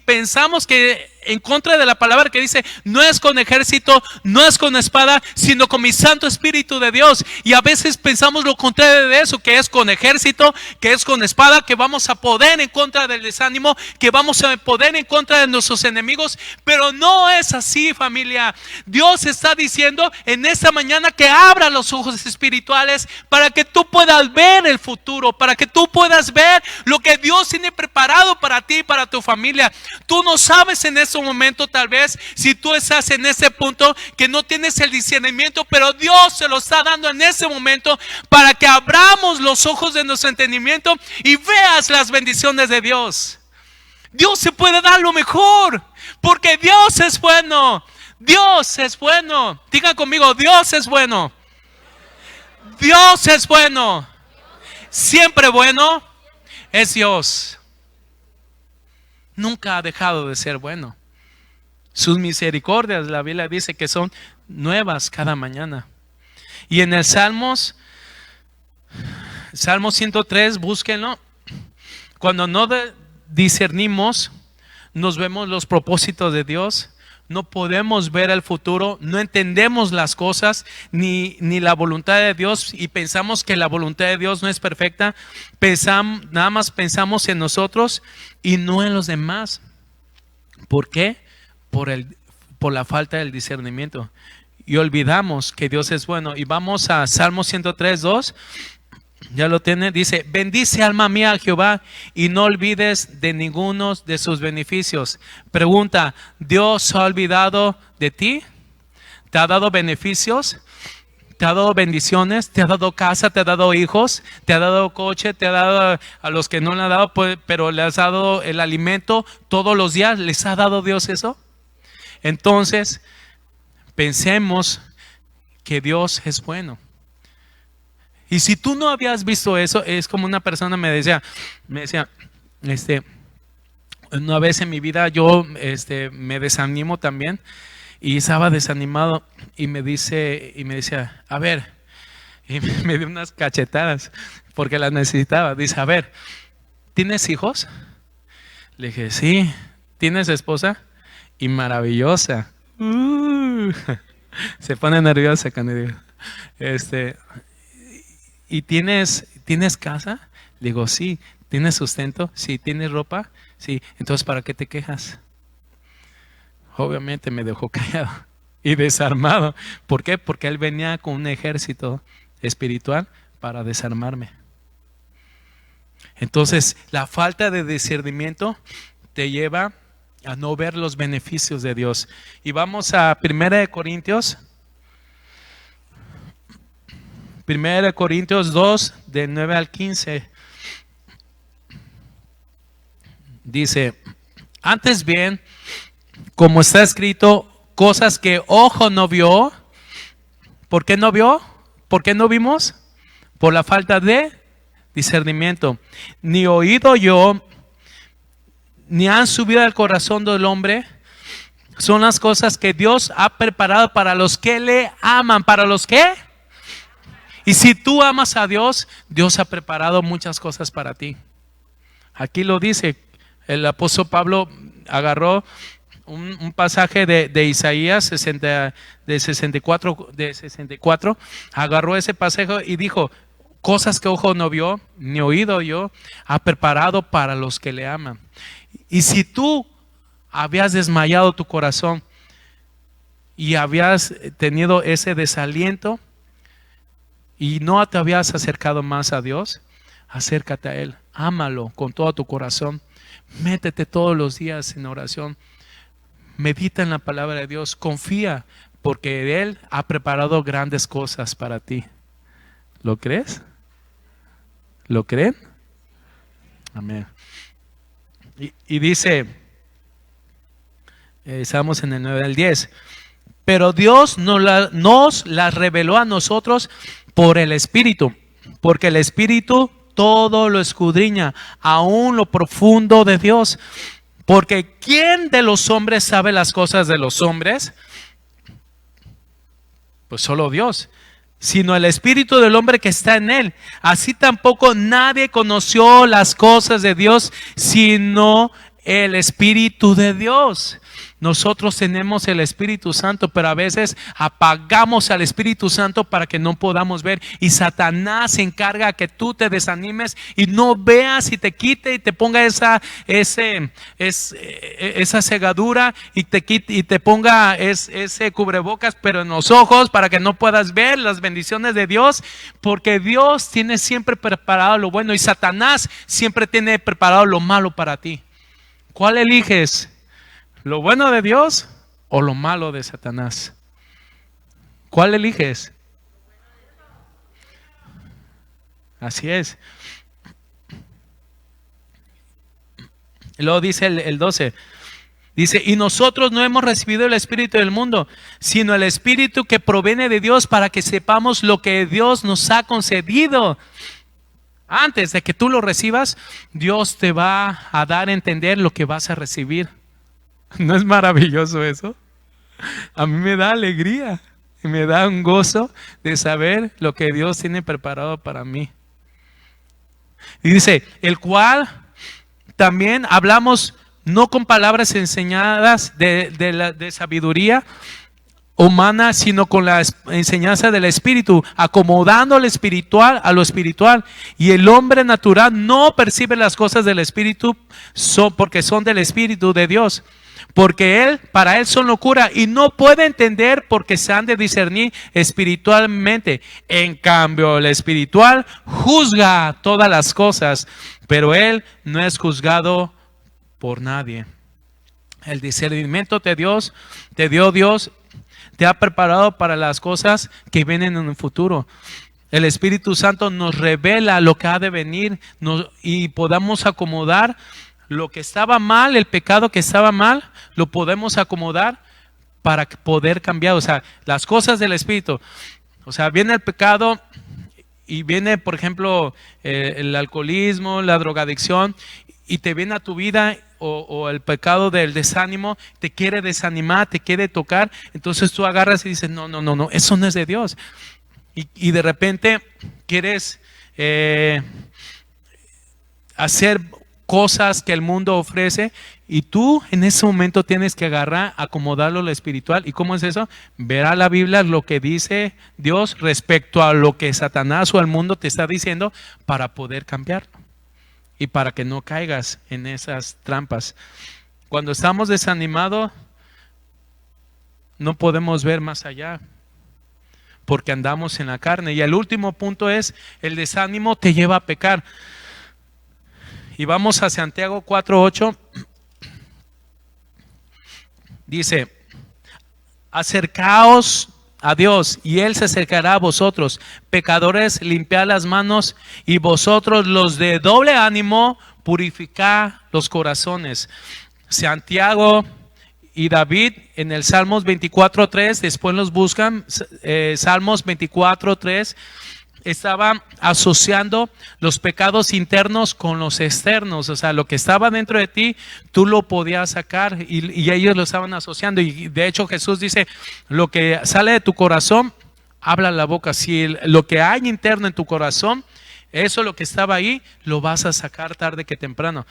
pensamos que en contra de la palabra que dice, no es con ejército, no es con espada, sino con mi Santo Espíritu de Dios. Y a veces pensamos lo contrario de eso, que es con ejército, que es con espada, que vamos a poder en contra del desánimo, que vamos a poder en contra de nuestros enemigos. Pero no es así, familia. Dios está diciendo en esta mañana que abra los ojos espirituales para que tú puedas ver el futuro, para que tú puedas ver lo que Dios tiene preparado para ti y para tu familia. Tú no sabes en ese momento, tal vez, si tú estás en ese punto que no tienes el discernimiento, pero Dios se lo está dando en ese momento para que abramos los ojos de nuestro entendimiento y veas las bendiciones de Dios. Dios se puede dar lo mejor, porque Dios es bueno. Dios es bueno. Digan conmigo, Dios es bueno. Dios es bueno. Siempre bueno es Dios. Nunca ha dejado de ser bueno. Sus misericordias, la Biblia dice que son nuevas cada mañana. Y en el Salmo 103, búsquenlo. Cuando no discernimos, nos vemos los propósitos de Dios. No podemos ver el futuro, no entendemos las cosas ni la voluntad de Dios, y pensamos que la voluntad de Dios no es perfecta. Nada más pensamos en nosotros y no en los demás. ¿Por qué? Por la falta del discernimiento. Y olvidamos que Dios es bueno. Y vamos a Salmo 103, 2. Ya lo tiene, dice, bendice alma mía a Jehová y no olvides de ninguno de sus beneficios. Pregunta, ¿Dios ha olvidado de ti? ¿Te ha dado beneficios? ¿Te ha dado bendiciones? ¿Te ha dado casa? ¿Te ha dado hijos? ¿Te ha dado coche? ¿Te ha dado a los que no le ha dado, pero le has dado el alimento todos los días? ¿Les ha dado Dios eso? Entonces, pensemos que Dios es bueno. Y si tú no habías visto eso, es como una persona me decía, una vez en mi vida yo me desanimo también, y estaba desanimado y me decía, a ver, y me dio unas cachetadas porque las necesitaba. Dice, a ver, ¿tienes hijos? Le dije, sí. ¿Tienes esposa? Y maravillosa. Se pone nerviosa cuando digo, ¿y tienes casa? Le digo, sí. ¿Tienes sustento? Sí. ¿Tienes ropa? Sí. Entonces, ¿para qué te quejas? Obviamente me dejó callado y desarmado. ¿Por qué? Porque él venía con un ejército espiritual para desarmarme. Entonces, la falta de discernimiento te lleva a no ver los beneficios de Dios. Y vamos a 1 Corintios 1 Corintios 2, de 9 al 15. Dice, antes bien, como está escrito, cosas que ojo no vio. ¿Por qué no vio? ¿Por qué no vimos? Por la falta de discernimiento. Ni oído yo, ni han subido al corazón del hombre. Son las cosas que Dios ha preparado para los que le aman. ¿Para los que? Y si tú amas a Dios, Dios ha preparado muchas cosas para ti. Aquí lo dice, el apóstol Pablo agarró un pasaje de Isaías 64, agarró ese pasaje y dijo, cosas que ojo no vio, ni oído yo, ha preparado para los que le aman. Y si tú habías desmayado tu corazón y habías tenido ese desaliento y no te habías acercado más a Dios, acércate a Él, ámalo con todo tu corazón, métete todos los días en oración, medita en la palabra de Dios, confía, porque Él ha preparado grandes cosas para ti. ¿Lo crees? ¿Lo creen? Amén. Y dice, estamos en el 9 al 10, pero Dios nos la reveló a nosotros por el Espíritu, porque el Espíritu todo lo escudriña, aún lo profundo de Dios. Porque ¿quién de los hombres sabe las cosas de los hombres? Pues solo Dios, sino el Espíritu del hombre que está en él. Así tampoco nadie conoció las cosas de Dios, sino el Espíritu de Dios. Nosotros tenemos el Espíritu Santo, pero a veces apagamos al Espíritu Santo para que no podamos ver. Y Satanás se encarga que tú te desanimes y no veas y te quite y te ponga esa cegadura y te ponga ese cubrebocas, pero en los ojos para que no puedas ver las bendiciones de Dios. Porque Dios tiene siempre preparado lo bueno y Satanás siempre tiene preparado lo malo para ti. ¿Cuál eliges? ¿Lo bueno de Dios o lo malo de Satanás? ¿Cuál eliges? Así es. Y luego dice el 12. Dice, y nosotros no hemos recibido el espíritu del mundo, sino el espíritu que proviene de Dios para que sepamos lo que Dios nos ha concedido. Antes de que tú lo recibas, Dios te va a dar a entender lo que vas a recibir. ¿No es maravilloso eso? A mí me da alegría y me da un gozo de saber lo que Dios tiene preparado para mí. Y dice, el cual también hablamos no con palabras enseñadas de sabiduría humana, sino con la enseñanza del Espíritu, acomodando lo espiritual a lo espiritual. Y el hombre natural no percibe las cosas del Espíritu porque son del Espíritu de Dios. Porque para él son locura y no puede entender porque se han de discernir espiritualmente. En cambio, el espiritual juzga todas las cosas, pero él no es juzgado por nadie. El discernimiento te dio Dios, te ha preparado para las cosas que vienen en el futuro. El Espíritu Santo nos revela lo que ha de venir y podamos acomodar lo que estaba mal, el pecado que estaba mal, lo podemos acomodar para poder cambiar. O sea, las cosas del Espíritu. O sea, viene el pecado y viene, por ejemplo, el alcoholismo, la drogadicción, y te viene a tu vida o el pecado del desánimo, te quiere desanimar, te quiere tocar. Entonces tú agarras y dices, no, eso no es de Dios. Y de repente quieres hacer cosas que el mundo ofrece y tú en ese momento tienes que agarrar, acomodarlo a lo espiritual. ¿Y cómo es eso? Ver a la Biblia lo que dice Dios respecto a lo que Satanás o el mundo te está diciendo para poder cambiarlo y para que no caigas en esas trampas. Cuando estamos desanimados no podemos ver más allá porque andamos en la carne. Y el último punto es, el desánimo te lleva a pecar. Y vamos a Santiago 4:8. Dice, acercaos a Dios y Él se acercará a vosotros. Pecadores, limpiad las manos, y vosotros los de doble ánimo, purificad los corazones. Santiago y David en el Salmos 24:3, después los buscan, Salmos 24:3, estaba asociando los pecados internos con los externos. O sea, lo que estaba dentro de ti, tú lo podías sacar, y ellos lo estaban asociando. Y de hecho Jesús dice, lo que sale de tu corazón, habla la boca. Si lo que hay interno en tu corazón, eso lo que estaba ahí, lo vas a sacar tarde que temprano.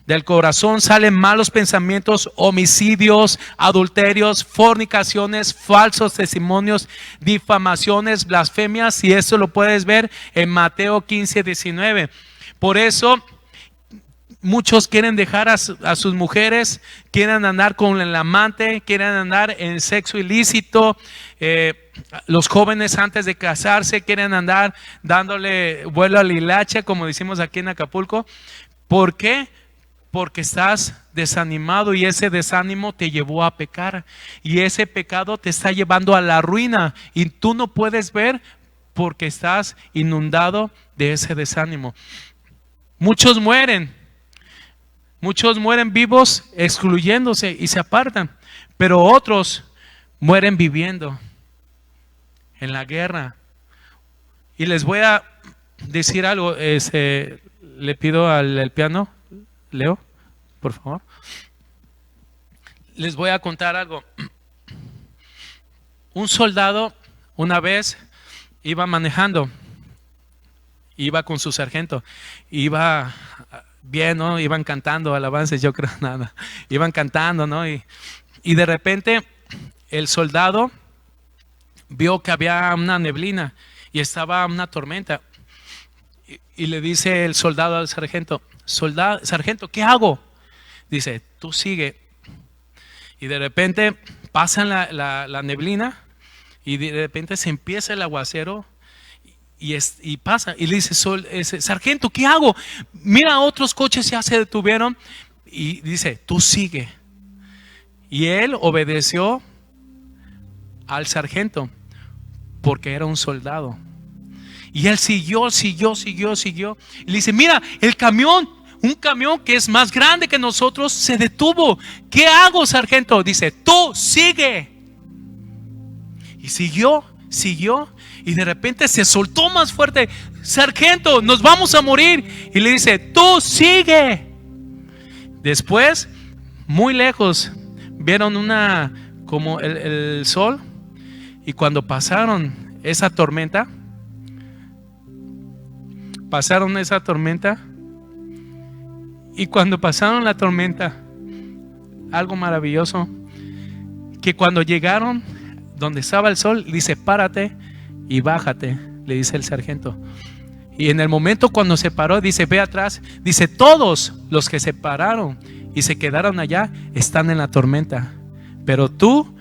Del corazón salen malos pensamientos, homicidios, adulterios, fornicaciones, falsos testimonios, difamaciones, blasfemias, y eso lo puedes ver en Mateo 15:19. Por eso muchos quieren dejar a sus mujeres, quieren andar con el amante, quieren andar en sexo ilícito. Los jóvenes antes de casarse quieren andar dándole vuelo al hilache, como decimos aquí en Acapulco. ¿Por qué? Porque estás desanimado, y ese desánimo te llevó a pecar, y ese pecado te está llevando a la ruina, y tú no puedes ver porque estás inundado de ese desánimo. Muchos mueren vivos excluyéndose y se apartan, pero otros mueren viviendo en la guerra. Y les voy a decir algo, le pido al piano, Leo, por favor. Les voy a contar algo. Un soldado una vez iba manejando, iba con su sargento, iba bien, ¿no? Iban cantando alabanzas, yo creo, nada. Iban cantando, ¿no? Y de repente el soldado vio que había una neblina y estaba una tormenta. Y le dice el soldado al sargento, sargento, ¿qué hago? Dice, tú sigue. Y de repente pasan la neblina, y de repente se empieza el aguacero, y pasa. Y le dice, sargento, ¿qué hago? Mira, otros coches ya se detuvieron. Y dice, tú sigue. Y él obedeció al sargento porque era un soldado. Y él siguió. Y le dice, mira, un camión que es más grande que nosotros se detuvo. ¿Qué hago, sargento? Dice, tú sigue. Y siguió. Y de repente se soltó más fuerte, sargento, nos vamos a morir. Y le dice, tú sigue. Después, muy lejos, vieron como el sol. Y cuando pasaron esa tormenta, y cuando pasaron la tormenta, algo maravilloso, que cuando llegaron donde estaba el sol, dice, párate y bájate, le dice el sargento. Y en el momento cuando se paró, dice, ve atrás, dice, todos los que se pararon y se quedaron allá están en la tormenta, pero tú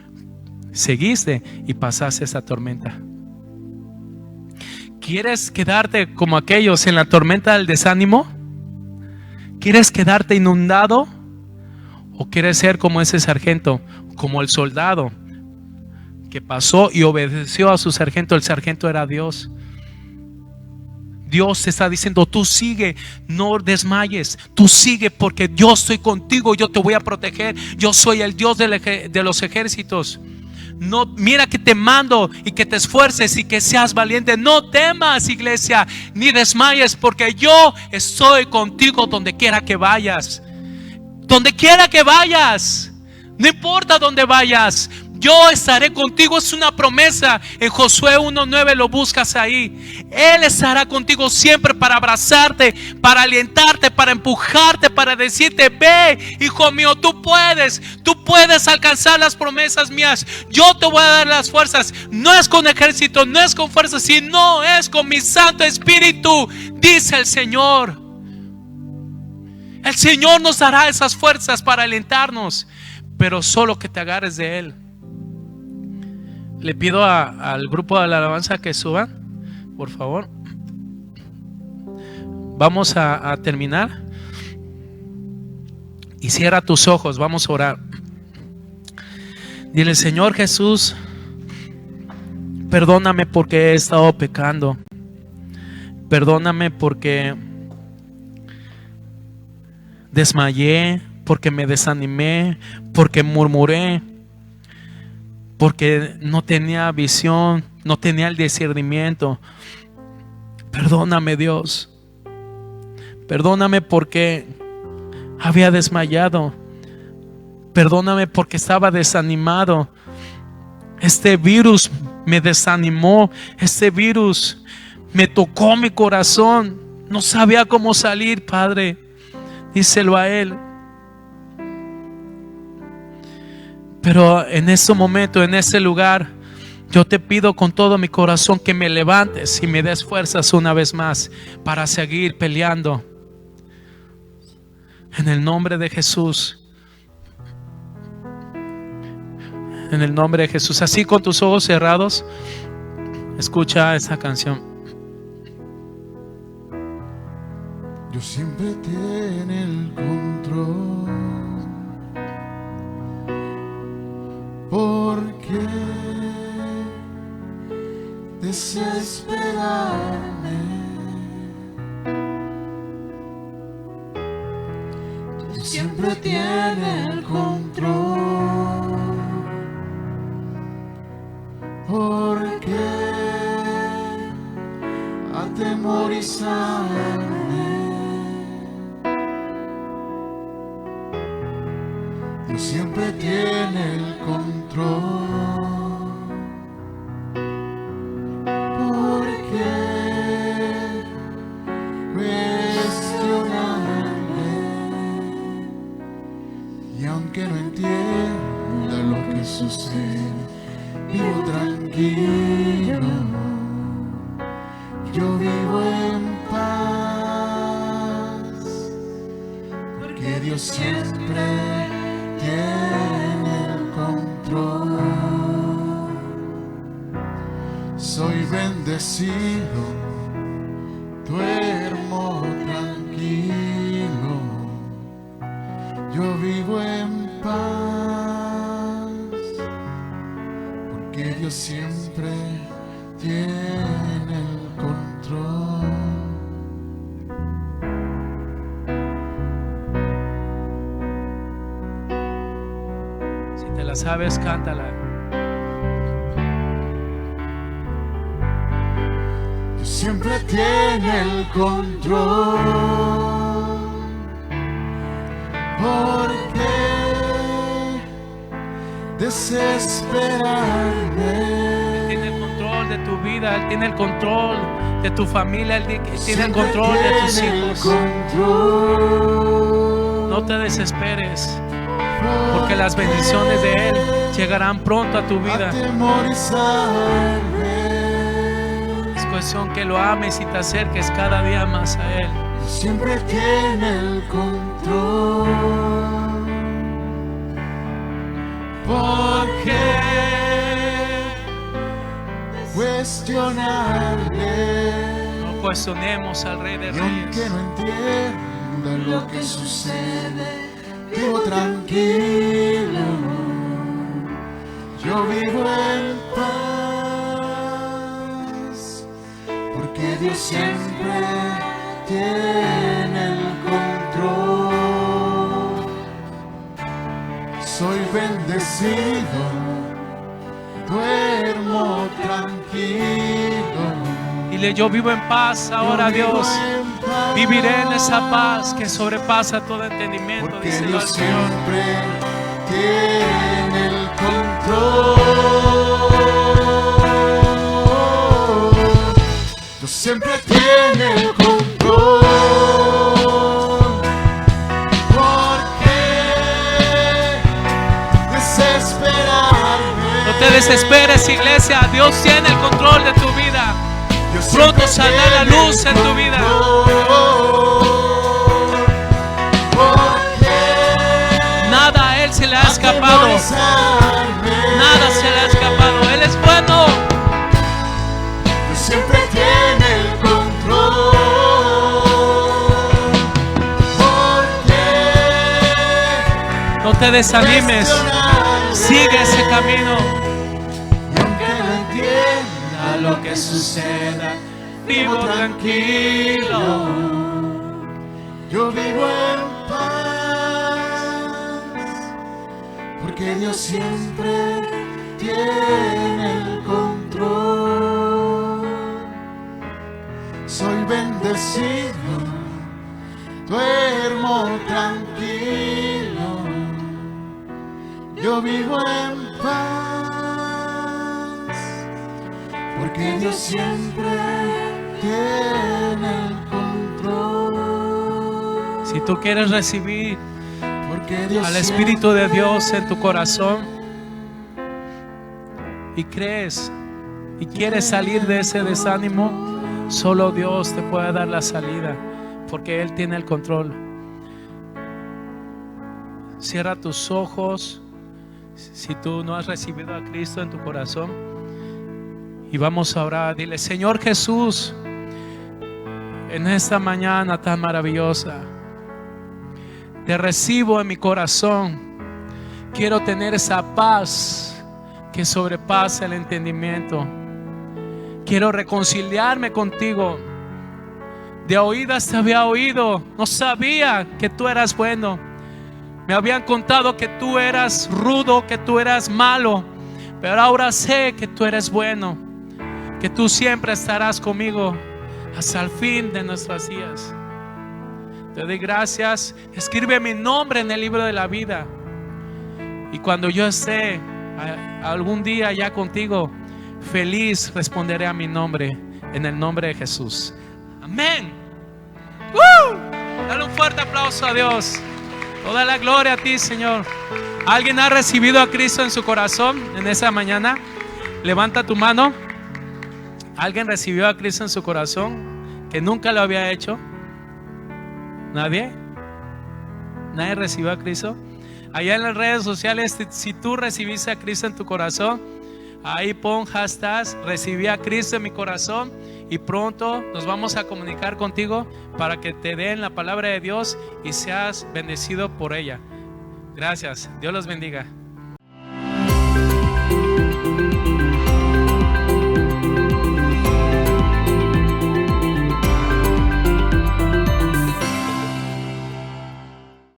seguiste y pasaste esa tormenta. ¿Quieres quedarte como aquellos en la tormenta del desánimo? ¿Quieres quedarte inundado? ¿O quieres ser como ese sargento, como el soldado que pasó y obedeció a su sargento? El sargento era Dios. Dios te está diciendo, tú sigue, no desmayes, tú sigue, porque yo estoy contigo, yo te voy a proteger, yo soy el Dios de los ejércitos. No, mira que te mando y que te esfuerces y que seas valiente. No temas, iglesia, ni desmayes, porque yo estoy contigo donde quiera que vayas. Donde quiera que vayas, no importa dónde vayas, yo estaré contigo. Es una promesa. En Josué 1:9 lo buscas ahí. Él estará contigo siempre para abrazarte, para alentarte, para empujarte, para decirte, ve, hijo mío, tú puedes alcanzar las promesas mías. Yo te voy a dar las fuerzas. No es con ejército, no es con fuerza, sino es con mi Santo Espíritu, dice el Señor. El Señor nos dará esas fuerzas para alentarnos, pero solo que te agarres de Él. Le pido al grupo de la alabanza que suban, por favor. Vamos a terminar. Y cierra tus ojos, vamos a orar. Dile, Señor Jesús, Perdóname porque he estado pecando. Perdóname porque desmayé, porque me desanimé, porque murmuré, porque no tenía visión, no tenía el discernimiento. Perdóname, Dios. Perdóname porque había desmayado. Perdóname porque estaba desanimado. Este virus me desanimó. Este virus me tocó mi corazón. No sabía cómo salir, Padre. Díselo a Él. Pero en ese momento, en ese lugar, yo te pido con todo mi corazón que me levantes y me des fuerzas una vez más para seguir peleando. En el nombre de Jesús. En el nombre de Jesús. Así con tus ojos cerrados, escucha esta canción. Dios siempre tiene el control. ¿Por qué desesperarme? Dios siempre tiene el control. ¿Por qué atemorizarme? Dios siempre tiene el control. ¿Por qué cuestionarme? Y aunque no entienda lo que sucede, vivo tranquilo. Yo vivo en paz, porque Dios siempre tiene el control. Soy bendecido, duermo tranquilo. Yo vivo en paz, porque Dios siempre tiene el control. Si te la sabes, cántala. Dios siempre tiene el control. ¿Por qué desesperarme? Él tiene el control de tu vida. Él tiene el control de tu familia. Él tiene el control de tus hijos. No te desesperes, porque las bendiciones de Él llegarán pronto a tu vida. Es cuestión que lo ames y te acerques cada día más a Él. Siempre tiene el control. ¿Por qué cuestionarle? No cuestionemos al Rey de Y aunque Reyes. no entienda lo que sucede, vivo tranquilo. Yo vivo en paz, porque Dios siempre tiene el control. Soy bendecido, duermo tranquilo. Dile: yo vivo en paz ahora, Dios. Viviré en esa paz que sobrepasa todo entendimiento. Porque Díselo Dios al Señor. siempre tiene el control. Dios siempre tiene el control. ¿Por qué desesperarme? No te desesperes, iglesia. Dios tiene el control de tu vida. Dios Pronto siempre saldrá la tiene luz el en tu vida. Nada a Él se le ha escapado. Nada se le ha escapado. Él es bueno. Dios siempre tiene el control. Porque No te desanimes. Sigue ese camino. y aunque no entienda que suceda, vivo tranquilo. Yo vivo en paz, porque Dios siempre tiene el control. Soy bendecido, duermo tranquilo. Yo vivo en paz, porque Dios siempre tiene el control. Si tú quieres recibir Porque Dios al Espíritu de siempre Dios en tu corazón y crees y quieres salir de ese desánimo, solo Dios te puede dar la salida, porque Él tiene el control. Cierra tus ojos si tú no has recibido a Cristo en tu corazón y vamos a orar. Dile: Señor Jesús, en esta mañana tan maravillosa, te recibo en mi corazón. Quiero tener esa paz que sobrepasa el entendimiento. Quiero reconciliarme contigo. De oídas te había oído, no sabía que tú eras bueno. Me habían contado que tú eras rudo, que tú eras malo, pero ahora sé que tú eres bueno, que tú siempre estarás conmigo hasta el fin de nuestros días. Te doy gracias. Escribe mi nombre en el libro de la vida, y cuando yo esté algún día ya contigo, feliz responderé a mi nombre, en el nombre de Jesús. Amén. Dale un fuerte aplauso a Dios. Toda la gloria a ti, Señor. ¿Alguien ha recibido a Cristo en su corazón en esa mañana? Levanta tu mano. ¿Alguien recibió a Cristo en su corazón que nunca lo había hecho? ¿Nadie? ¿Nadie recibió a Cristo? Allá en las redes sociales, si tú recibiste a Cristo en tu corazón, ahí pon hashtag recibí a Cristo en mi corazón, y pronto nos vamos a comunicar contigo para que te den la palabra de Dios y seas bendecido por ella. Gracias. Dios los bendiga.